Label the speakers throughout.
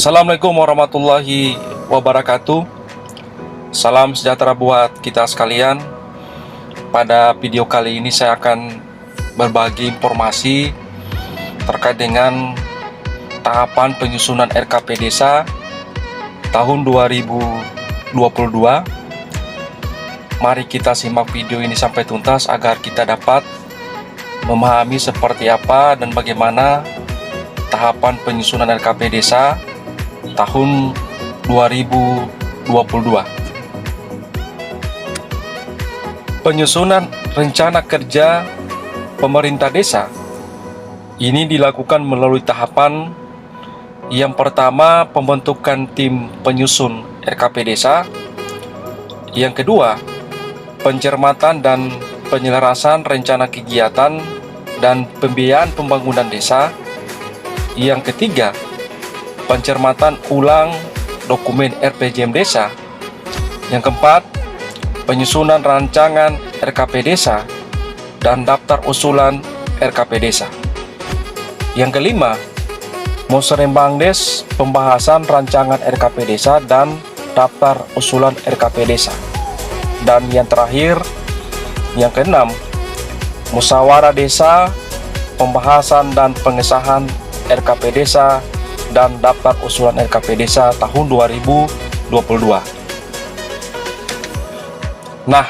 Speaker 1: Assalamualaikum warahmatullahi wabarakatuh. Salam sejahtera buat kita sekalian. Pada video kali ini saya akan berbagi informasi terkait dengan tahapan penyusunan RKP Desa tahun 2022. Mari kita simak video ini sampai tuntas agar kita dapat memahami seperti apa dan bagaimana tahapan penyusunan RKP Desa tahun 2022. Penyusunan rencana kerja pemerintah desa ini dilakukan melalui tahapan yang pertama, pembentukan tim penyusun RKP Desa. Yang kedua, pencermatan dan penyelarasan rencana kegiatan dan pembiayaan pembangunan desa. Yang ketiga, pencermatan ulang dokumen RPJM Desa. Yang keempat, penyusunan rancangan RKP Desa dan daftar usulan RKP Desa. Yang kelima, musrenbangdes pembahasan rancangan RKP Desa dan daftar usulan RKP Desa. Dan yang terakhir, yang keenam, musyawarah desa pembahasan dan pengesahan RKP Desa dan daftar usulan RKP Desa tahun 2022. Nah,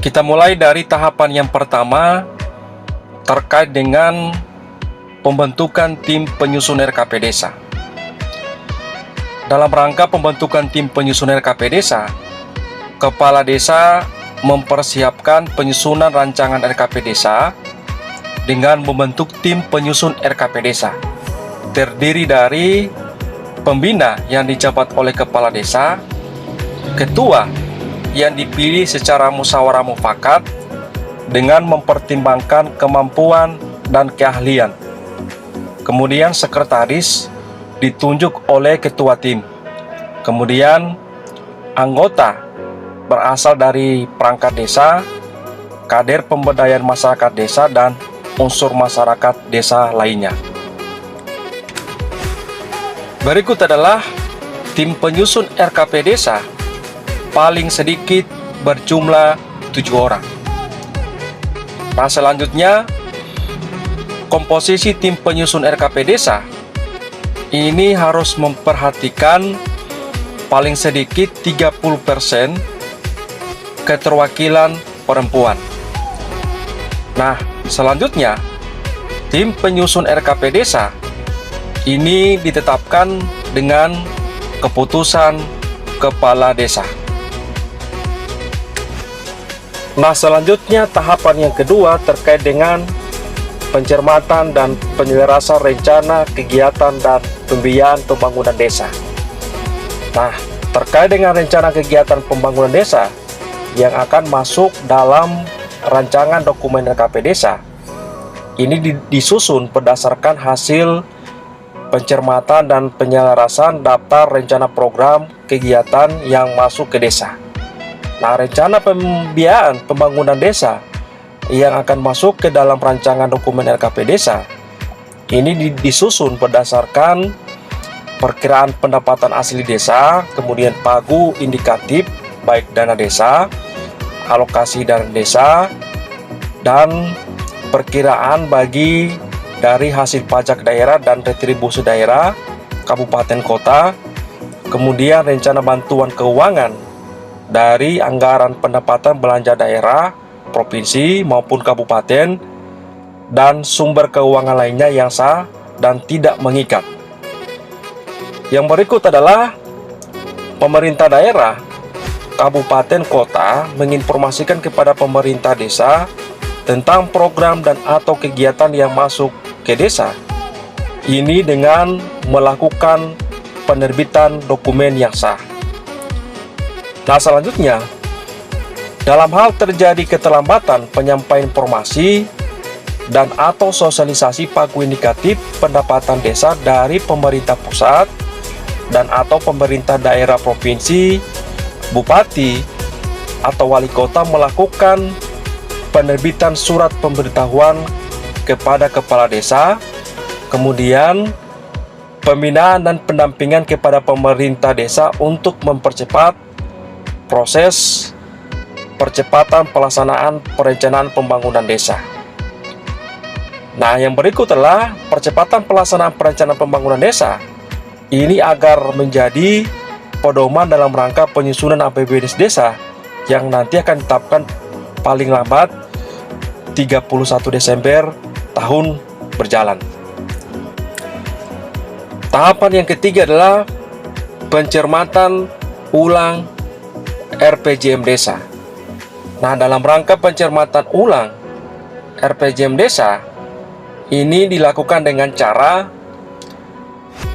Speaker 1: kita mulai dari tahapan yang pertama terkait dengan pembentukan tim penyusun RKP Desa. Dalam rangka pembentukan tim penyusun RKP Desa, Kepala Desa mempersiapkan penyusunan rancangan RKP Desa dengan membentuk tim penyusun RKP Desa. Terdiri dari pembina yang dijabat oleh Kepala Desa, ketua yang dipilih secara musyawarah mufakat dengan mempertimbangkan kemampuan dan keahlian. Kemudian sekretaris ditunjuk oleh ketua tim. Kemudian anggota berasal dari perangkat desa, kader pemberdayaan masyarakat desa, dan unsur masyarakat desa lainnya. Berikut adalah tim penyusun RKP Desa paling sedikit berjumlah 7 orang. Nah, selanjutnya komposisi tim penyusun RKP Desa ini harus memperhatikan paling sedikit 30% keterwakilan perempuan. Nah, selanjutnya tim penyusun RKP Desa ini ditetapkan dengan keputusan Kepala Desa. Nah, selanjutnya tahapan yang kedua terkait dengan pencermatan dan penyelarasan rencana kegiatan dan pembiayaan pembangunan desa. Nah, terkait dengan rencana kegiatan pembangunan desa yang akan masuk dalam rancangan dokumen RKP Desa, ini disusun berdasarkan hasil pencermatan dan penyelarasan daftar rencana program kegiatan yang masuk ke desa. Nah, rencana pembiayaan pembangunan desa yang akan masuk ke dalam rancangan dokumen RKP Desa ini disusun berdasarkan perkiraan pendapatan asli desa, kemudian pagu indikatif baik dana desa, alokasi dana desa, dan perkiraan bagi dari hasil pajak daerah dan retribusi daerah, kabupaten kota, kemudian rencana bantuan keuangan dari anggaran pendapatan belanja daerah, provinsi maupun kabupaten, dan sumber keuangan lainnya yang sah dan tidak mengikat. Yang berikut adalah pemerintah daerah, kabupaten kota menginformasikan kepada pemerintah desa tentang program dan atau kegiatan yang masuk ke desa ini dengan melakukan penerbitan dokumen yang sah. Nah, selanjutnya, dalam hal terjadi keterlambatan penyampaian informasi dan atau sosialisasi pagu indikatif pendapatan desa dari pemerintah pusat dan atau pemerintah daerah provinsi, bupati, atau wali kota melakukan penerbitan surat pemberitahuan kepada kepala desa, kemudian pembinaan dan pendampingan kepada pemerintah desa untuk mempercepat proses percepatan pelaksanaan perencanaan pembangunan desa. Nah, yang berikut adalah percepatan pelaksanaan perencanaan pembangunan desa. Ini agar menjadi pedoman dalam rangka penyusunan APBD desa yang nanti akan ditetapkan paling lambat 31 Desember tahun berjalan. Tahapan yang ketiga adalah pencermatan ulang RPJM desa. Nah, dalam rangka pencermatan ulang RPJM desa ini dilakukan dengan cara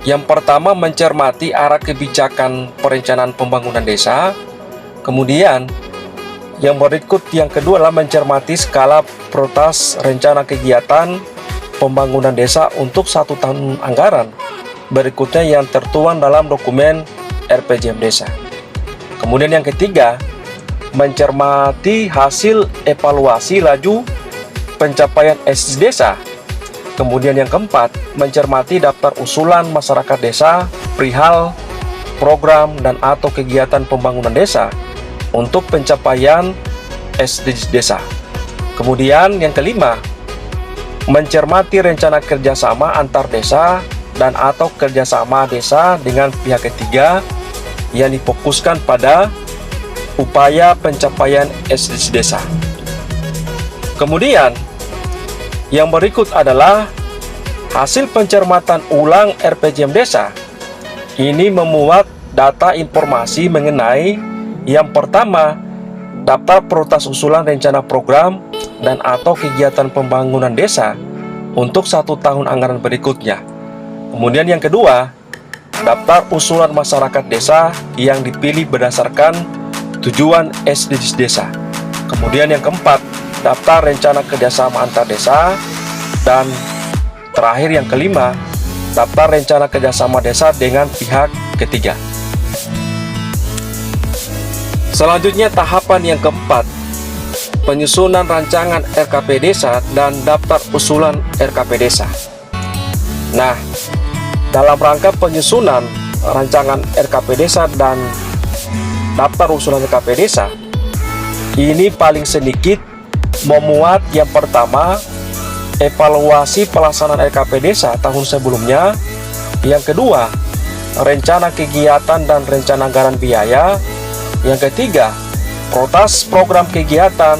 Speaker 1: yang pertama mencermati arah kebijakan perencanaan pembangunan desa. Kemudian yang berikut yang kedua adalah mencermati skala prioritas rencana kegiatan pembangunan desa untuk 1 tahun anggaran berikutnya yang tertuang dalam dokumen RPJM desa. Kemudian yang ketiga, mencermati hasil evaluasi laju pencapaian SDGs desa. Kemudian yang keempat, mencermati daftar usulan masyarakat desa perihal program dan atau kegiatan pembangunan desa untuk pencapaian SDGs desa. Kemudian yang kelima, mencermati rencana kerjasama antar desa dan atau kerjasama desa dengan pihak ketiga yang difokuskan pada upaya pencapaian SDGs desa. Kemudian yang berikut adalah hasil pencermatan ulang RPJM desa. Ini memuat data informasi mengenai yang pertama, daftar prioritas usulan rencana program dan atau kegiatan pembangunan desa untuk 1 tahun anggaran berikutnya. Kemudian yang kedua, daftar usulan masyarakat desa yang dipilih berdasarkan tujuan SDGs desa. Kemudian yang keempat, daftar rencana kerjasama antar desa. Dan terakhir yang kelima, daftar rencana kerjasama desa dengan pihak ketiga. Selanjutnya tahapan yang keempat, penyusunan rancangan RKP desa dan daftar usulan RKP desa. Nah, dalam rangka penyusunan rancangan RKP desa dan daftar usulan RKP desa, ini paling sedikit memuat yang pertama, evaluasi pelaksanaan RKP desa tahun sebelumnya. Yang kedua, rencana kegiatan dan rencana anggaran biaya. Yang ketiga, prioritas program kegiatan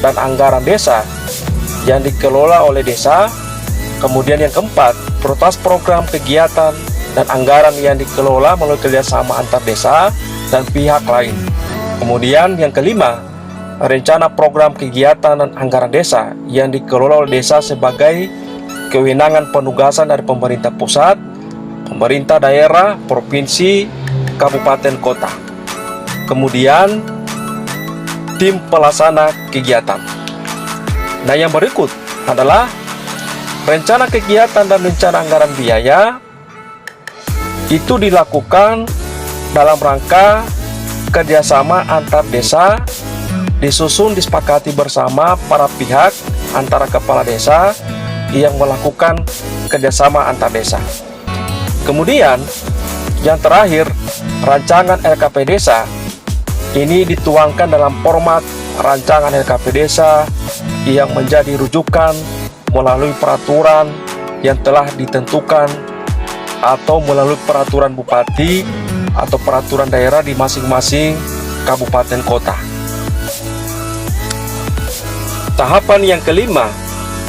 Speaker 1: dan anggaran desa yang dikelola oleh desa. Kemudian yang keempat, prioritas program kegiatan dan anggaran yang dikelola melalui kerjasama antar desa dan pihak lain. Kemudian yang kelima, rencana program kegiatan dan anggaran desa yang dikelola oleh desa sebagai kewenangan penugasan dari pemerintah pusat, pemerintah daerah, provinsi, kabupaten, kota. Kemudian tim pelaksana kegiatan. Nah, yang berikut adalah rencana kegiatan dan rencana anggaran biaya. Itu dilakukan dalam rangka kerjasama antar desa, disusun disepakati bersama para pihak antara kepala desa yang melakukan kerjasama antar desa. Kemudian yang terakhir, rancangan RKP desa ini dituangkan dalam format rancangan RKP desa yang menjadi rujukan melalui peraturan yang telah ditentukan atau melalui peraturan bupati atau peraturan daerah di masing-masing kabupaten kota. Tahapan yang kelima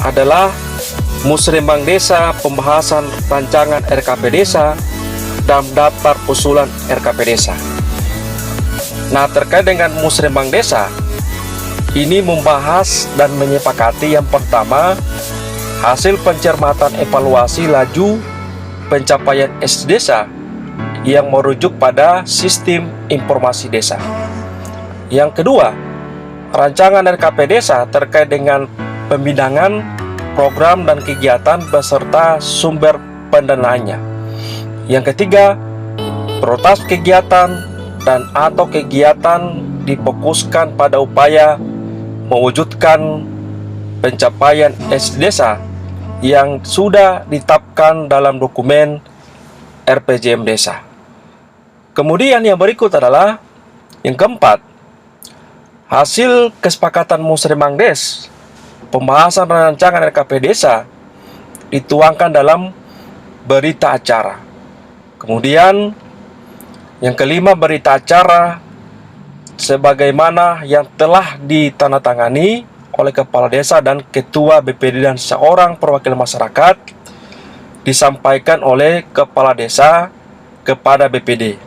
Speaker 1: adalah musrembang desa, pembahasan rancangan RKP desa dan daftar usulan RKP desa. Nah, terkait dengan musrembang desa, ini membahas dan menyepakati yang pertama, hasil pencermatan evaluasi laju pencapaian SDGs desa yang merujuk pada sistem informasi desa. Yang kedua, rancangan RKP desa terkait dengan pembidangan program dan kegiatan beserta sumber pendanaannya. Yang ketiga, prioritas kegiatan dan atau kegiatan difokuskan pada upaya mewujudkan pencapaian SDGs desa yang sudah ditetapkan dalam dokumen RPJM Desa. Kemudian yang berikut adalah yang keempat, hasil kesepakatan Musremangdes, pembahasan rancangan RKP Desa dituangkan dalam berita acara. Kemudian yang kelima, berita acara sebagaimana yang telah ditandatangani oleh Kepala Desa dan Ketua BPD dan seorang perwakilan masyarakat disampaikan oleh Kepala Desa kepada BPD.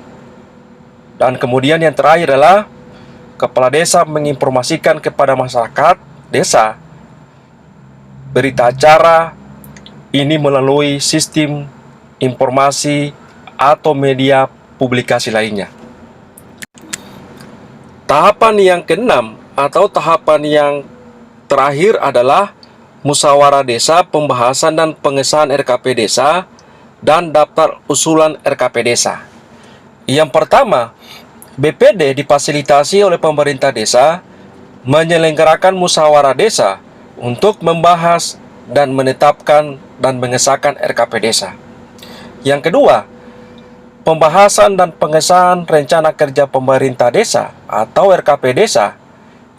Speaker 1: Dan kemudian yang terakhir adalah Kepala Desa menginformasikan kepada masyarakat desa berita acara ini melalui sistem informasi atau media publikasi lainnya. Tahapan yang keenam atau tahapan yang terakhir adalah musyawarah desa, pembahasan dan pengesahan RKP Desa dan daftar usulan RKP Desa. Yang pertama, BPD difasilitasi oleh pemerintah desa menyelenggarakan musyawarah desa untuk membahas dan menetapkan dan mengesahkan RKP Desa. Yang kedua, pembahasan dan pengesahan rencana kerja pemerintah desa atau RKP Desa.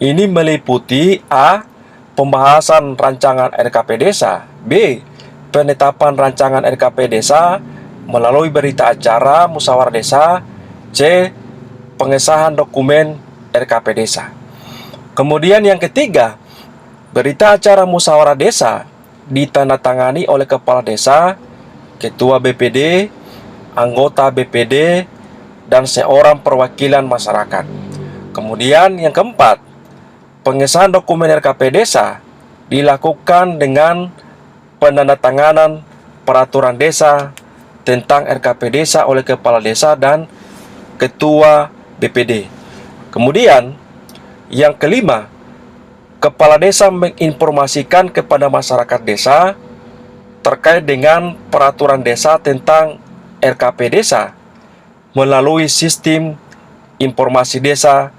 Speaker 1: Ini meliputi A. Pembahasan rancangan RKP Desa, B. Penetapan rancangan RKP Desa melalui berita acara musyawarah desa, C. Pengesahan dokumen RKP Desa. Kemudian yang ketiga, berita acara musyawarah desa ditandatangani oleh Kepala Desa, Ketua BPD, anggota BPD, dan seorang perwakilan masyarakat. Kemudian yang keempat, pengesahan dokumen RKP Desa dilakukan dengan penandatanganan peraturan desa tentang RKP Desa oleh Kepala Desa dan Ketua BPD. Kemudian yang kelima, Kepala Desa menginformasikan kepada masyarakat desa terkait dengan peraturan desa tentang RKP Desa melalui sistem informasi desa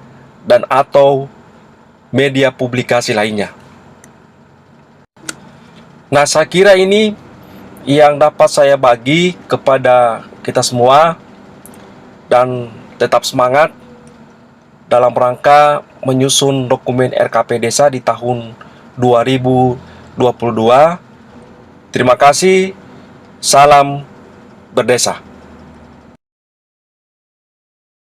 Speaker 1: dan atau media publikasi lainnya. Nah, saya kira ini yang dapat saya bagi kepada kita semua, dan tetap semangat dalam rangka menyusun dokumen RKP Desa di tahun 2022. Terima kasih. Salam berdesa.